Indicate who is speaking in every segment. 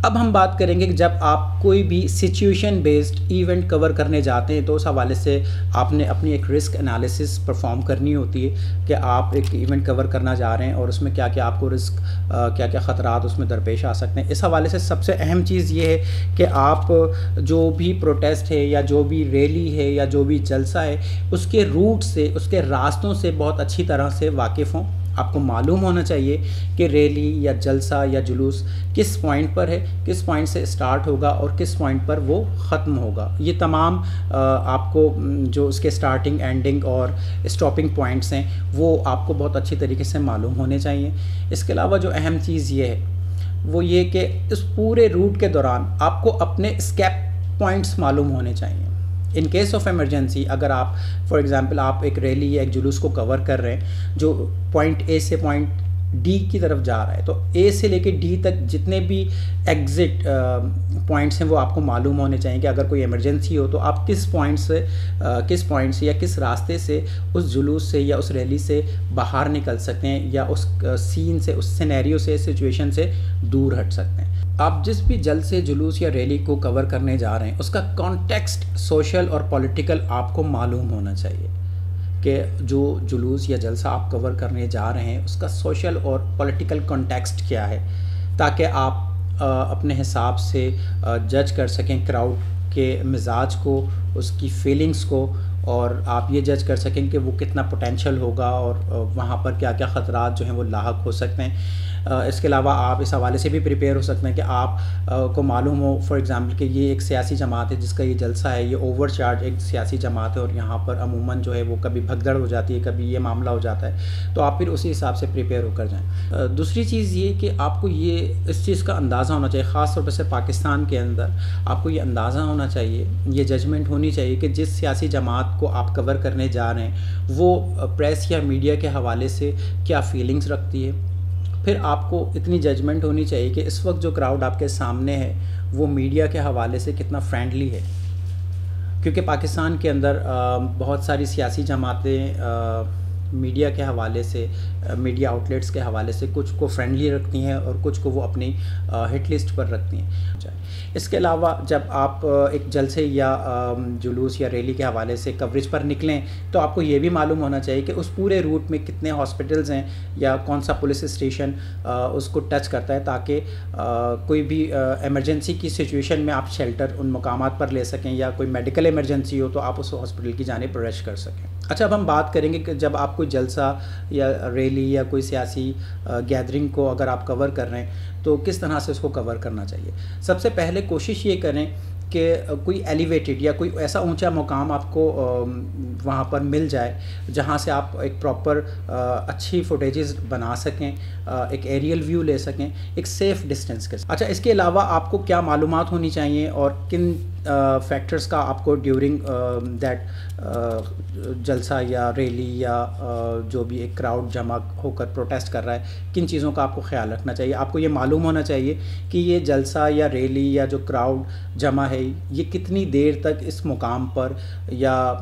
Speaker 1: اب ہم بات کریں گے کہ جب آپ کوئی بھی سچویشن بیسڈ ایونٹ کور کرنے جاتے ہیں تو اس حوالے سے آپ نے اپنی ایک رسک انالیسس پرفارم کرنی ہوتی ہے کہ آپ ایک ایونٹ کور کرنا جا رہے ہیں اور اس میں کیا کیا آپ کو رسک کیا کیا خطرات اس میں درپیش آ سکتے ہیں. اس حوالے سے سب سے اہم چیز یہ ہے کہ آپ جو بھی پروٹیسٹ ہے یا جو بھی ریلی ہے یا جو بھی جلسہ ہے اس کے روٹ سے اس کے راستوں سے بہت اچھی طرح سے واقف ہوں. آپ کو معلوم ہونا چاہیے کہ ریلی یا جلسہ یا جلوس کس پوائنٹ پر ہے, کس پوائنٹ سے اسٹارٹ ہوگا اور کس پوائنٹ پر وہ ختم ہوگا. یہ تمام آپ کو جو اس کے اسٹارٹنگ اینڈنگ اور اسٹاپنگ پوائنٹس ہیں وہ آپ کو بہت اچھی طریقے سے معلوم ہونے چاہیے. اس کے علاوہ جو اہم چیز یہ ہے وہ یہ کہ اس پورے روٹ کے دوران آپ کو اپنے اسکیپ پوائنٹس معلوم ہونے چاہیے. ان کیس آف ایمرجنسی اگر آپ فار ایگزامپل آپ ایک ریلی یا ایک جلوس کو کور کر رہے ہیں جو پوائنٹ اے سے پوائنٹ ڈی کی طرف جا رہا ہے, تو اے سے لے کے ڈی تک جتنے بھی ایگزٹ پوائنٹس ہیں وہ آپ کو معلوم ہونے چاہیے کہ اگر کوئی ایمرجنسی ہو تو آپ کس پوائنٹ سے یا کس راستے سے اس جلوس سے یا اس ریلی سے باہر نکل سکتے ہیں یا اس سین سے, اس سینیریو سے, سچویشن سے دور ہٹ سکتے ہیں. آپ جس بھی جلسے جلوس یا ریلی کو کور کرنے جا رہے ہیں اس کا کانٹیکسٹ سوشل اور پولیٹیکل آپ کو معلوم ہونا چاہیے کہ جو جلوس یا جلسہ آپ کور کرنے جا رہے ہیں اس کا سوشل اور پولیٹیکل کانٹیکسٹ کیا ہے, تاکہ آپ اپنے حساب سے جج کر سکیں کراؤڈ کے مزاج کو, اس کی فیلنگز کو, اور آپ یہ جج کر سکیں کہ وہ کتنا پوٹینشیل ہوگا اور وہاں پر کیا کیا خطرات جو ہیں وہ لاحق ہو سکتے ہیں. اس کے علاوہ آپ اس حوالے سے بھی پریپیئر ہو سکتے ہیں کہ آپ کو معلوم ہو فار ایگزامپل کہ یہ ایک سیاسی جماعت ہے جس کا یہ جلسہ ہے, یہ اوور چارج ایک سیاسی جماعت ہے اور یہاں پر عموماً جو ہے وہ کبھی بھگدڑ ہو جاتی ہے, کبھی یہ معاملہ ہو جاتا ہے, تو آپ پھر اسی حساب سے پریپیئر ہو کر جائیں. دوسری چیز یہ کہ آپ کو یہ اس چیز کا اندازہ ہونا چاہیے, خاص طور سے پاکستان کے اندر آپ کو یہ اندازہ ہونا چاہیے, یہ ججمنٹ ہونی چاہیے کہ جس سیاسی جماعت کو آپ کور کرنے جا رہے ہیں وہ پریس یا میڈیا کے حوالے سے کیا فیلنگز رکھتی ہے. پھر آپ کو اتنی ججمنٹ ہونی چاہیے کہ اس وقت جو کراؤڈ آپ کے سامنے ہے وہ میڈیا کے حوالے سے کتنا فرینڈلی ہے, کیونکہ پاکستان کے اندر بہت ساری سیاسی جماعتیں میڈیا کے حوالے سے, میڈیا آؤٹلیٹس کے حوالے سے کچھ کو فرینڈلی رکھتی ہیں اور کچھ کو وہ اپنی ہٹ لسٹ پر رکھتی ہیں. اس کے علاوہ جب آپ ایک جلسے یا جلوس یا ریلی کے حوالے سے کوریج پر نکلیں تو آپ کو یہ بھی معلوم ہونا چاہیے کہ اس پورے روٹ میں کتنے ہاسپٹلز ہیں یا کون سا پولیس اسٹیشن اس کو ٹچ کرتا ہے, تاکہ کوئی بھی ایمرجنسی کی سچویشن میں آپ شیلٹر ان مقامات پر لے سکیں, یا کوئی میڈیکل ایمرجنسی ہو تو آپ اس ہاسپٹل کی جانب رش کر سکیں. اچھا, اب ہم بات کریں گے کہ جب آپ کوئی جلسہ یا ریلی یا کوئی سیاسی گیدرنگ کو اگر آپ کور کر رہے ہیں تو کس طرح سے اس کو کور کرنا چاہیے. سب سے پہلے کوشش یہ کریں کہ کوئی ایلیویٹڈ یا کوئی ایسا اونچا مقام آپ کو وہاں پر مل جائے جہاں سے آپ ایک پراپر اچھی فوٹیجز بنا سکیں, ایک ایریل ویو لے سکیں ایک سیف ڈسٹینس کے ساتھ. اچھا, اس کے علاوہ آپ کو کیا معلومات ہونی چاہیے اور کن فیکٹرز کا آپ کو ڈیورنگ دیٹ جلسہ یا ریلی یا جو بھی ایک کراؤڈ جمع ہو کر پروٹیسٹ کر رہا ہے کن چیزوں کا آپ کو خیال رکھنا چاہیے. آپ کو یہ معلوم ہونا چاہیے کہ یہ جلسہ یا ریلی یا جو کراؤڈ جمع ہے یہ کتنی دیر تک اس مقام پر یا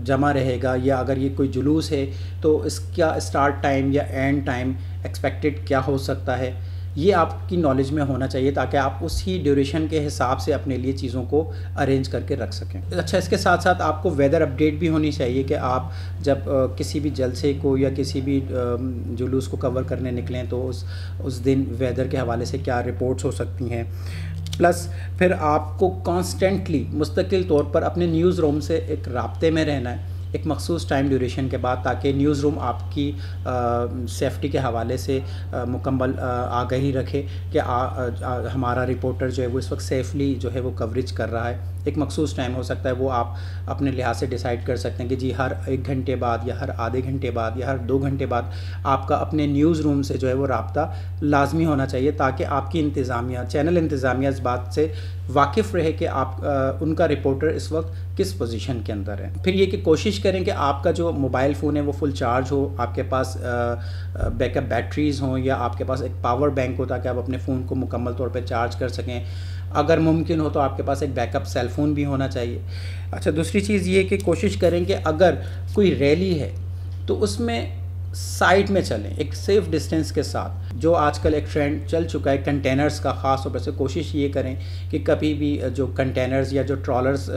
Speaker 1: جمع رہے گا, یا اگر یہ کوئی جلوس ہے تو اس کا اسٹارٹ ٹائم یا اینڈ ٹائم ایکسپیکٹڈ کیا ہو سکتا ہے. یہ آپ کی نالج میں ہونا چاہیے تاکہ آپ اسی ڈیوریشن کے حساب سے اپنے لیے چیزوں کو ارینج کر کے رکھ سکیں. اچھا, اس کے ساتھ ساتھ آپ کو ویدر اپڈیٹ بھی ہونی چاہیے کہ آپ جب کسی بھی جلسے کو یا کسی بھی جلوس کو کور کرنے نکلیں تو اس دن ویدر کے حوالے سے کیا رپورٹس ہو سکتی ہیں. پلس پھر آپ کو کانسٹنٹلی مستقل طور پر اپنے نیوز روم سے ایک رابطے میں رہنا ہے ایک مخصوص ٹائم ڈیوریشن کے بعد, تاکہ نیوز روم آپ کی سیفٹی کے حوالے سے مکمل آگہی رکھے کہ ہمارا رپورٹر جو ہے وہ اس وقت سیفلی جو ہے وہ کوریج کر رہا ہے. ایک مخصوص ٹائم ہو سکتا ہے وہ آپ اپنے لحاظ سے ڈیسائیڈ کر سکتے ہیں کہ جی ہر 1 گھنٹے بعد یا ہر آدھے گھنٹے بعد یا ہر 2 گھنٹے بعد آپ کا اپنے نیوز روم سے جو ہے وہ رابطہ لازمی ہونا چاہیے, تاکہ آپ کی انتظامیہ چینل انتظامیہ اس بات سے واقف رہے کہ آپ ان کا رپورٹر اس وقت کس پوزیشن کے اندر ہے. پھر یہ کہ کوشش کریں کہ آپ کا جو موبائل فون ہے وہ فل چارج ہو, آپ کے پاس بیک اپ بیٹریز ہوں یا آپ کے پاس ایک پاور بینک ہو تاکہ آپ اپنے فون کو مکمل طور پہ چارج کر سکیں. اگر ممکن ہو تو آپ کے پاس ایک بیک اپ سیل فون بھی ہونا چاہیے. اچھا, دوسری چیز یہ کہ کوشش کریں کہ اگر کوئی ریلی ہے تو اس میں سائڈ میں چلیں ایک سیف ڈسٹینس کے ساتھ. جو آج کل ایک ٹرینڈ چل چکا ہے کنٹینرز کا، خاص طور پر سے کوشش یہ کریں کہ کبھی بھی جو کنٹینرز یا جو ٹرالرز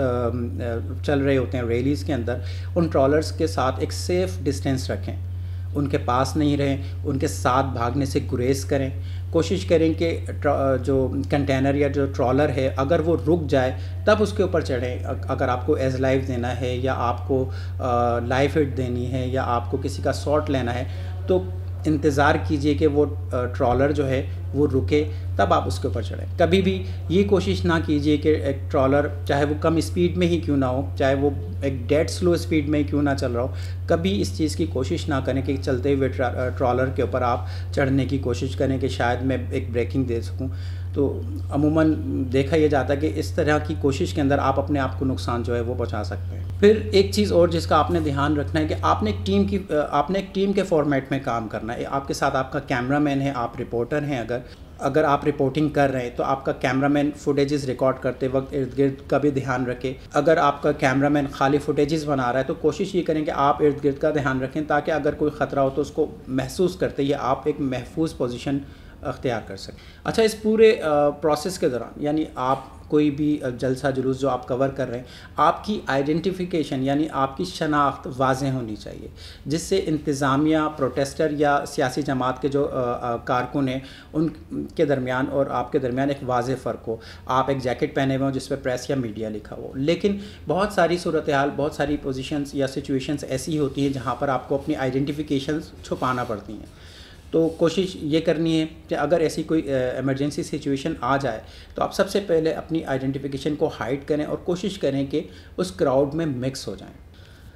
Speaker 1: چل رہے ہوتے ہیں ریلیز کے اندر، ان ٹرالرز کے ساتھ ایک سیف ڈسٹینس رکھیں، ان کے پاس نہیں رہیں، ان کے ساتھ بھاگنے سے گریز کریں. کوشش کریں کہ جو کنٹینر یا جو ٹرالر ہے اگر وہ رک جائے تب اس کے اوپر چڑھیں. اگر آپ کو ایز لائف دینا ہے یا آپ کو لائف ہٹ دینی ہے یا آپ کو کسی کا سارٹ لینا ہے تو انتظار کیجئے کہ وہ ٹرالر جو ہے وہ رکے تب آپ اس کے اوپر چڑھیں. کبھی بھی یہ کوشش نہ کیجئے کہ ایک ٹرالر چاہے وہ کم اسپیڈ میں ہی کیوں نہ ہو، چاہے وہ ایک ڈیڈ سلو اسپیڈ میں ہی کیوں نہ چل رہا ہو، کبھی اس چیز کی کوشش نہ کریں کہ چلتے ہوئے ٹرالر کے اوپر آپ چڑھنے کی کوشش کریں کہ شاید میں ایک بریکنگ دے سکوں. تو عموماً دیکھا یہ جاتا ہے کہ اس طرح کی کوشش کے اندر آپ اپنے آپ کو نقصان جو ہے وہ پہنچا سکتے ہیں. پھر ایک چیز اور جس کا آپ نے دھیان رکھنا ہے کہ آپ نے ایک ٹیم کے فارمیٹ میں کام کرنا ہے. آپ کے ساتھ آپ کا کیمرہ مین ہے، آپ رپورٹر ہیں، اگر آپ رپورٹنگ کر رہے ہیں تو آپ کا کیمرہ مین فوٹیجز ریکارڈ کرتے وقت ارد گرد کا بھی دھیان رکھے. اگر آپ کا کیمرہ مین خالی فوٹیجز بنا رہا ہے تو کوشش یہ کریں کہ آپ ارد گرد کا دھیان رکھیں تاکہ اگر کوئی خطرہ ہو تو اس کو محسوس کرتے یہ آپ ایک محفوظ پوزیشن اختیار کر سکیں. اچھا، اس پورے پروسیس کے دوران یعنی آپ کوئی بھی جلسہ جلوس جو آپ کور کر رہے ہیں، آپ کی آئیڈینٹیفیکیشن یعنی آپ کی شناخت واضح ہونی چاہیے، جس سے انتظامیہ، پروٹیسٹر یا سیاسی جماعت کے جو کارکن ہیں ان کے درمیان اور آپ کے درمیان ایک واضح فرق ہو. آپ ایک جیکٹ پہنے ہوئے ہوں جس پہ پریس یا میڈیا لکھا ہو. لیکن بہت ساری صورتحال، بہت ساری پوزیشنز یا سچویشنز ایسی ہوتی ہیں جہاں پر آپ کو اپنی آئیڈینٹیفیکیشنز چھپانا پڑتی ہیں. تو کوشش یہ کرنی ہے کہ اگر ایسی کوئی ایمرجنسی سچویشن آ جائے تو آپ سب سے پہلے اپنی آئیڈینٹیفیکیشن کو ہائڈ کریں اور کوشش کریں کہ اس کراؤڈ میں مکس ہو جائیں.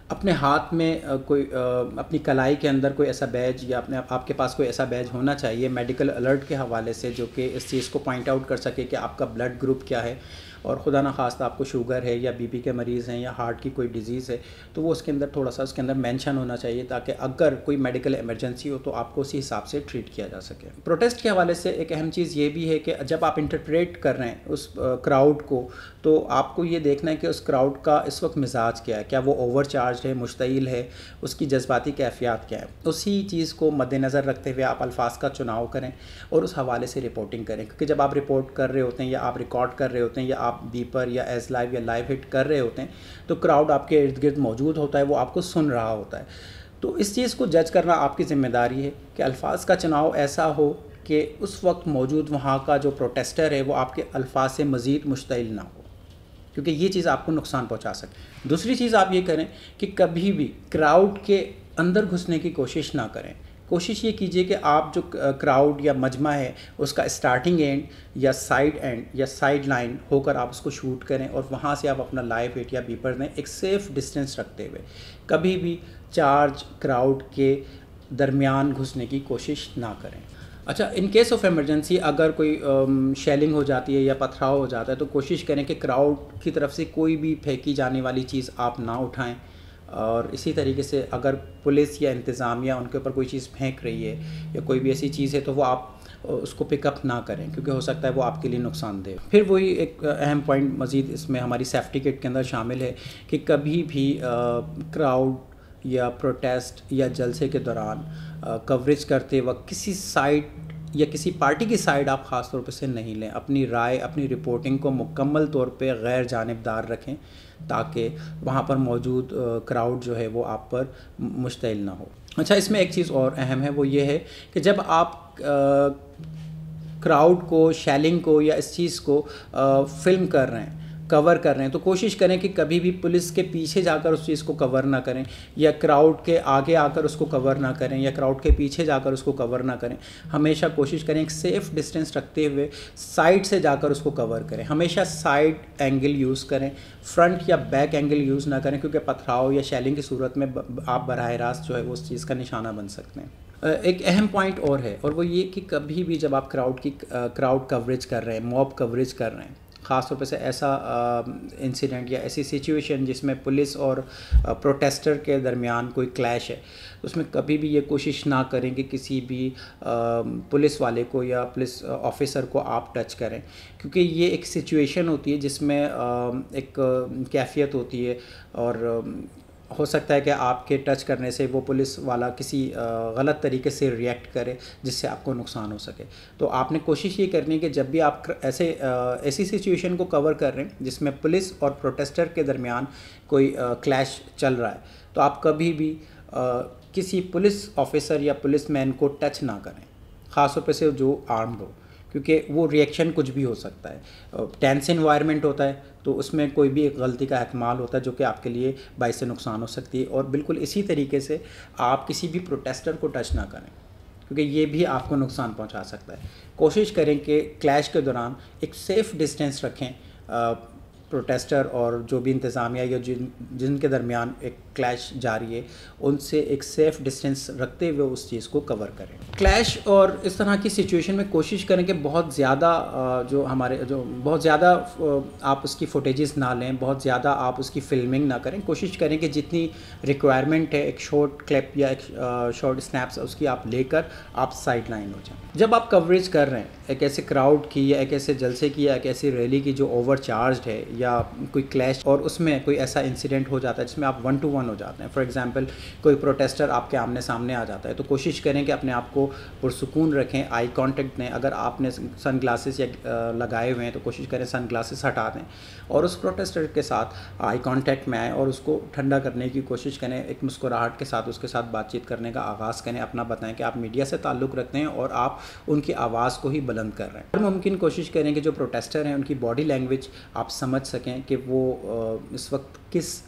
Speaker 1: اپنے ہاتھ میں کوئی اپنی کلائی کے اندر کوئی ایسا بیج یا آپ کے پاس کوئی ایسا بیج ہونا چاہیے میڈیکل الرٹ کے حوالے سے جو کہ اس چیز کو پوائنٹ آؤٹ کر سکے کہ آپ کا بلڈ گروپ کیا ہے، اور خدا نخواستہ آپ کو شوگر ہے یا بی پی کے مریض ہیں یا ہارٹ کی کوئی ڈیزیز ہے تو وہ اس کے اندر تھوڑا سا اس کے اندر مینشن ہونا چاہیے تاکہ اگر کوئی میڈیکل ایمرجنسی ہو تو آپ کو اسی حساب سے ٹریٹ کیا جا سکے. پروٹیسٹ کے حوالے سے ایک اہم چیز یہ بھی ہے کہ جب آپ انٹرپریٹ کر رہے ہیں اس کراؤڈ کو تو آپ کو یہ دیکھنا ہے کہ اس کراؤڈ کا اس وقت مزاج کیا ہے، کیا وہ اوور چارج ہے، مشتعل ہے، اس کی جذباتی کیفیات کیا ہے. اسی چیز کو مد نظر رکھتے ہوئے آپ الفاظ کا چناؤ کریں اور اس حوالے سے رپورٹنگ کریں، کیونکہ جب آپ رپورٹ کر رہے ہوتے ہیں یا آپ ریکارڈ کر رہے ہوتے ہیں یا آپ بیپر یا ایز لائیو یا لائیو ہٹ کر رہے ہوتے ہیں تو کراؤڈ آپ کے ارد گرد موجود ہوتا ہے، وہ آپ کو سن رہا ہوتا ہے. تو اس چیز کو جج کرنا آپ کی ذمہ داری ہے کہ الفاظ کا چناؤ ایسا ہو کہ اس وقت موجود وہاں کا جو پروٹیسٹر ہے وہ آپ کے الفاظ سے مزید مشتعل نہ ہو، کیونکہ یہ چیز آپ کو نقصان پہنچا سکے. دوسری چیز آپ یہ کریں کہ کبھی بھی کراؤڈ کے اندر گھسنے کی کوشش نہ کریں. کوشش یہ کیجئے کہ آپ جو کراؤڈ یا مجمع ہے اس کا اسٹارٹنگ اینڈ یا سائیڈ لائن ہو کر آپ اس کو شوٹ کریں اور وہاں سے آپ اپنا لائیو ہٹ یا بیپر دیں ایک سیف ڈسٹینس رکھتے ہوئے. کبھی بھی چارج کراؤڈ کے درمیان گھسنے کی کوشش نہ کریں. اچھا، ان کیس آف ایمرجنسی اگر کوئی شیلنگ ہو جاتی ہے یا پتھراؤ ہو جاتا ہے تو کوشش کریں کہ کراؤڈ کی طرف سے کوئی بھی پھینکی جانے والی چیز آپ نہ اٹھائیں. اور اسی طریقے سے اگر پولیس یا انتظامیہ ان کے اوپر کوئی چیز پھینک رہی ہے یا کوئی بھی ایسی چیز ہے تو وہ آپ اس کو پک اپ نہ کریں کیونکہ ہو سکتا ہے وہ آپ کے لیے نقصان دہ. پھر وہی ایک اہم پوائنٹ مزید اس میں ہماری سیفٹی کٹ کے اندر شامل ہے کہ کبھی بھی کراؤڈ یا پروٹیسٹ یا جلسے کے دوران کوریج کرتے وقت کسی سائڈ یا کسی پارٹی کی سائڈ آپ خاص طور پہ سے نہیں لیں. اپنی رائے، اپنی رپورٹنگ کو مکمل طور پہ غیر جانبدار رکھیں تاکہ وہاں پر موجود کراؤڈ جو ہے وہ آپ پر مشتعل نہ ہو. اچھا، اس میں ایک چیز اور اہم ہے وہ یہ ہے کہ جب آپ کراؤڈ کو، شیلنگ کو یا اس چیز کو فلم کر رہے ہیں، کور کر رہے ہیں تو کوشش کریں کہ کبھی بھی پولیس کے پیچھے جا کر اس چیز کو کور نہ کریں یا کراؤڈ کے آگے آ کر اس کو کور نہ کریں یا کراؤڈ کے پیچھے جا کر اس کو کور نہ کریں. ہمیشہ کوشش کریں ایک سیف ڈسٹینس رکھتے ہوئے سائڈ سے جا کر اس کو کور کریں. ہمیشہ سائڈ اینگل یوز کریں، فرنٹ یا بیک اینگل یوز نہ کریں کیونکہ پتھراؤ یا شیلنگ کی صورت میں آپ براہ راست جو ہے وہ اس چیز کا نشانہ بن سکتے ہیں. ایک اہم پوائنٹ اور ہے اور وہ یہ کہ کبھی بھی جب آپ کراؤڈ کوریج کر رہے ہیں، موب کوریج کر رہے ہیں، خاص طور پہ سے ایسا انسیڈنٹ یا ایسی سچویشن جس میں پولیس اور پروٹیسٹر کے درمیان کوئی کلیش ہے، اس میں کبھی بھی یہ کوشش نہ کریں کہ کسی بھی پولیس والے کو یا پولیس آفیسر کو آپ ٹچ کریں کیونکہ یہ ایک سچویشن ہوتی ہے جس میں ایک کیفیت ہوتی ہے اور ہو سکتا ہے کہ آپ کے ٹچ کرنے سے وہ پولیس والا کسی غلط طریقے سے ریئیکٹ کرے جس سے آپ کو نقصان ہو سکے. تو آپ نے کوشش یہ کرنی ہے کہ جب بھی آپ ایسی سچویشن کو کور کر رہے ہیں جس میں پولیس اور پروٹیسٹر کے درمیان کوئی کلیش چل رہا ہے تو آپ کبھی بھی کسی پولیس آفیسر یا پولیس مین کو ٹچ نہ کریں, خاص طور پہ سے جو آرمڈ ہو, کیونکہ وہ ریئیکشن کچھ بھی ہو سکتا ہے. ٹینس انوائرمنٹ ہوتا ہے تو اس میں کوئی بھی ایک غلطی کا احتمال ہوتا ہے جو کہ آپ کے لیے باعث نقصان ہو سکتی ہے. اور بالکل اسی طریقے سے آپ کسی بھی پروٹیسٹر کو ٹچ نہ کریں کیونکہ یہ بھی آپ کو نقصان پہنچا سکتا ہے. کوشش کریں کہ کلیش کے دوران ایک سیف ڈسٹینس رکھیں پروٹیسٹر اور جو بھی انتظامیہ یا جن کے درمیان ایک کلیش جاری ہے ان سے ایک سیف ڈسٹینس رکھتے ہوئے اس چیز کو کور کریں. کلیش اور اس طرح کی سچویشن میں کوشش کریں کہ بہت زیادہ بہت زیادہ آپ اس کی فوٹیجز نہ لیں, بہت زیادہ آپ اس کی فلمنگ نہ کریں. کوشش کریں کہ جتنی ریکوائرمنٹ ہے ایک شارٹ کلپ یا ایک شارٹ اسنیپس اس کی آپ لے کر آپ سائڈ لائن ہو جائیں. جب آپ کوریج کر رہے ہیں ایک ایسے کراؤڈ کی یا ایک ایسے جلسے کی یا ایک ایسی ریلی کی جو اوور چارجڈ ہے یا کوئی کلیش اور اس میں کوئی ایسا انسیڈنٹ ہو جاتا ہے جس میں آپ 1 to 1 ہو جاتے ہیں, فار ایگزامپل کوئی پروٹیسٹر آپ کے آمنے سامنے آ جاتا ہے, تو کوشش کریں کہ اپنے آپ کو پرسکون رکھیں, آئی کانٹیکٹ دیں. اگر آپ نے سن گلاسز یا لگائے ہوئے ہیں تو کوشش کریں سن گلاسز ہٹا دیں اور اس پروٹیسٹر کے ساتھ آئی کانٹیکٹ میں آئیں اور اس کو ٹھنڈا کرنے کی کوشش کریں. ایک مسکراہٹ کے ساتھ اس کے ساتھ بات چیت کرنے کا آغاز کریں, اپنا بتائیں کہ آپ میڈیا سے تعلق رکھتے ہیں اور آپ ان کی آواز کو ہی بلند کر رہے ہیں. ہر ممکن کوشش کریں کہ جو پروٹیسٹر ہیں ان کی باڈی لینگویج آپ سمجھ سکیں کہ وہ اس وقت کس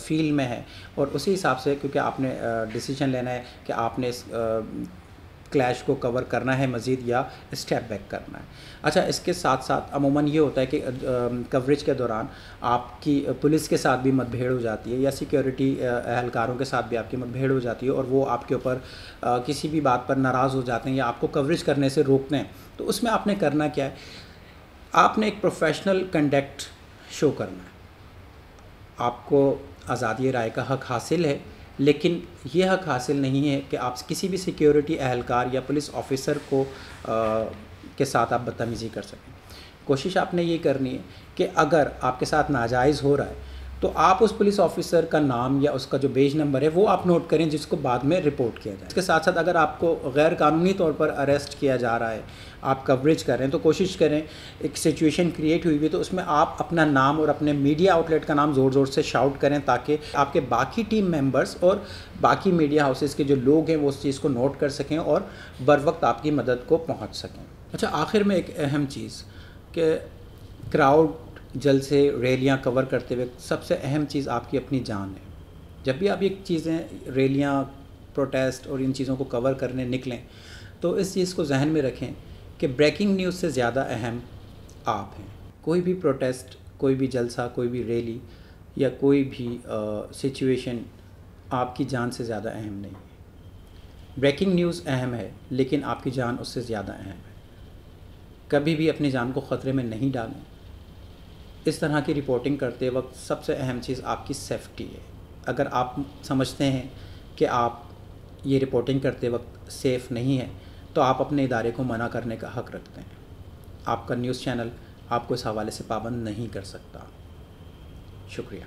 Speaker 1: فیل میں ہے اور اسی حساب سے, کیونکہ آپ نے ڈیسیجن لینا ہے کہ آپ نے اس کلیش کو کور کرنا ہے مزید یا اسٹیپ بیک کرنا ہے. اچھا, اس کے ساتھ ساتھ عموماً یہ ہوتا ہے کہ کوریج کے دوران آپ کی پولیس کے ساتھ بھی مت بھیڑ ہو جاتی ہے یا سیکیورٹی اہلکاروں کے ساتھ بھی آپ کی مت بھیڑ ہو جاتی ہے اور وہ آپ کے اوپر کسی بھی بات پر ناراض ہو جاتے ہیں یا آپ کو کوریج کرنے سے روکتے ہیں. تو اس میں آپ نے کرنا کیا ہے, آپ نے ایک پروفیشنل کنڈکٹ شو کرنا ہے. آپ کو آزادی رائے کا حق حاصل ہے, لیکن یہ حق حاصل نہیں ہے کہ آپ کسی بھی سیکیورٹی اہلکار یا پولیس آفیسر کو کے ساتھ آپ بدتمیزی کر سکیں. کوشش آپ نے یہ کرنی ہے کہ اگر آپ کے ساتھ ناجائز ہو رہا ہے تو آپ اس پولیس آفیسر کا نام یا اس کا جو بیج نمبر ہے وہ آپ نوٹ کریں جس کو بعد میں رپورٹ کیا جائے. اس کے ساتھ ساتھ اگر آپ کو غیر قانونی طور پر اریسٹ کیا جا رہا ہے, آپ کوریج کر رہے ہیں, تو کوشش کریں ایک سچویشن کریٹ ہوئی ہوئی تو اس میں آپ اپنا نام اور اپنے میڈیا آؤٹ لیٹ کا نام زور زور سے شاؤٹ کریں تاکہ آپ کے باقی ٹیم ممبرز اور باقی میڈیا ہاؤسز کے جو لوگ ہیں وہ اس چیز کو نوٹ کر سکیں اور بر وقت آپ کی مدد کو پہنچ سکیں. اچھا, آخر میں ایک اہم چیز کہ کراؤڈ جلسے ریلیاں کور کرتے ہوئے سب سے اہم چیز آپ کی اپنی جان ہے. جب بھی آپ یہ چیزیں ریلیاں پروٹیسٹ اور ان چیزوں کو کور کرنے نکلیں تو اس چیز کو ذہن میں رکھیں کہ بریکنگ نیوز سے زیادہ اہم آپ ہیں. کوئی بھی پروٹیسٹ, کوئی بھی جلسہ, کوئی بھی ریلی یا کوئی بھی سچویشن آپ کی جان سے زیادہ اہم نہیں ہے. بریکنگ نیوز اہم ہے لیکن آپ کی جان اس سے زیادہ اہم ہے. کبھی بھی اپنی جان کو خطرے میں نہیں ڈالیں. اس طرح کی رپورٹنگ کرتے وقت سب سے اہم چیز آپ کی سیفٹی ہے. اگر آپ سمجھتے ہیں کہ آپ یہ رپورٹنگ کرتے وقت سیف نہیں ہیں تو آپ اپنے ادارے کو منع کرنے کا حق رکھتے ہیں. آپ کا نیوز چینل آپ کو اس حوالے سے پابند نہیں کر سکتا. شکریہ.